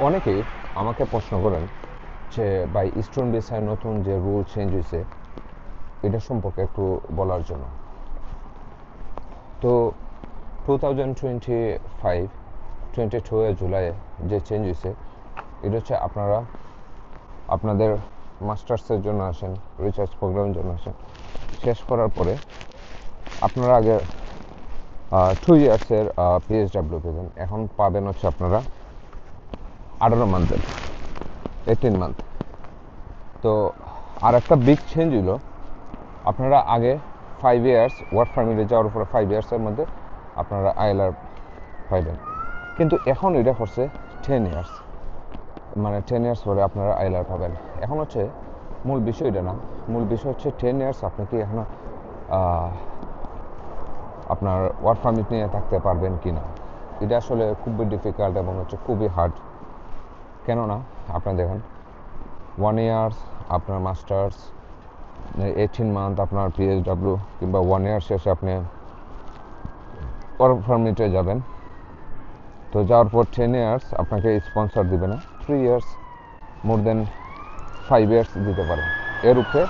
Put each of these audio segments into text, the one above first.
অনেকেই আমাকে প্রশ্ন করেন যে ভাই স্টুডেন্ট ভিসায় নতুন যে রুল চেঞ্জ হয়েছে এটা সম্পর্কে একটু বলার জন্য। তো 2025 জুলাইয়ে যে চেঞ্জ হয়েছে এটা হচ্ছে আপনারা আপনাদের মাস্টার্সের জন্য আসেন, রিসার্চ প্রোগ্রামের জন্য আসেন, শেষ করার পরে আপনারা আগে 2 ইয়ার্সের পিএইচডাব্লিউ পেতেন, এখন পাবেন হচ্ছে আপনারা 18 মান্থের, 18 মান্থ। তো আর একটা বিগ চেঞ্জ হলো, আপনারা আগে 5 ইয়ার্স ওয়ার্ক পারমিটে যাওয়ার পরে 5 ইয়ার্সের মধ্যে আপনারা আইএলআর পাইবেন, কিন্তু এখন এটা করছে 10 ইয়ার্স, মানে 10 ইয়ার্স পরে আপনারা আইএলআর পাবেন। এখন হচ্ছে মূল বিষয় এটা না, মূল বিষয় হচ্ছে 10 ইয়ার্স আপনি কি এখন আপনার ওয়ার্ক পারমিট নিয়ে থাকতে পারবেন কি না। এটা আসলে খুবই ডিফিকাল্ট এবং হচ্ছে খুবই হার্ড। কেননা আপনার দেখেন 1 ইয়ার্স আপনার মাস্টার্স, 18 মান্থ আপনার পিএইচডাব্লিউ, কিংবা 1 ইয়ার শেষে আপনি ওয়ার্ক পারমিটে যাবেন। তো যাওয়ার পর 10 ইয়ার্স আপনাকে স্পন্সর দিবে না, 3 ইয়ার্স মোর দেন 5 ইয়ার্স দিতে পারে, এর উপরে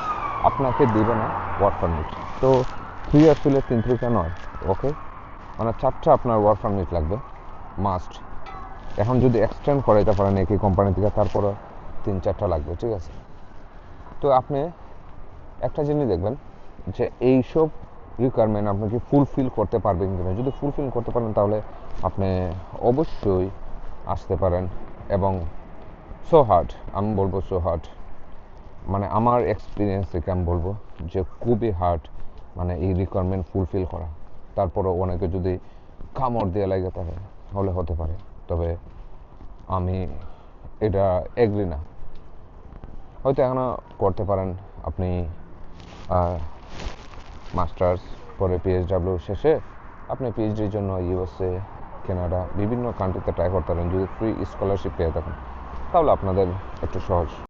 আপনাকে দিবে না ওয়ার্ক পারমিট। তো 3 ইয়ার্স হলে 3 3 নয়, ওকে, মানে 4টা আপনার ওয়ার্ক পারমিট লাগবে মাস্ট। এখন যদি এক্সটেন্ড করাইতে পারেন একই কোম্পানি থেকে, তারপরে 3 4টা লাগবে, ঠিক আছে। তো আপনি একটা জিনিস দেখবেন যে এইসব রিকোয়ারমেন্ট আপনি কি ফুলফিল করতে পারবেন কিনা। যদি ফুলফিল করতে পারেন তাহলে আপনি অবশ্যই আসতে পারেন। এবং সো হার্ড, আমি বলবো সো হার্ড, মানে আমার এক্সপিরিয়েন্স থেকে আমি বলবো যে খুবই হার্ড, মানে এই রিকোয়ারমেন্ট ফুলফিল করা। তারপরও অনেকে যদি কামড় দিয়ে লাগে তাহলে হতে পারে, তবে আমি এটা এগ্রি না। হয়তো এখনও করতে পারেন আপনি মাস্টার্স, পরে পিএইচডাব্লিউ শেষে আপনি পিএইচডির জন্য ইউএসএ, কানাডা, বিভিন্ন কান্ট্রিতে ট্রাই করতে পারেন। যদি ফ্রি স্কলারশিপ পেয়ে থাকেন তাহলে আপনাদের একটু সহজ।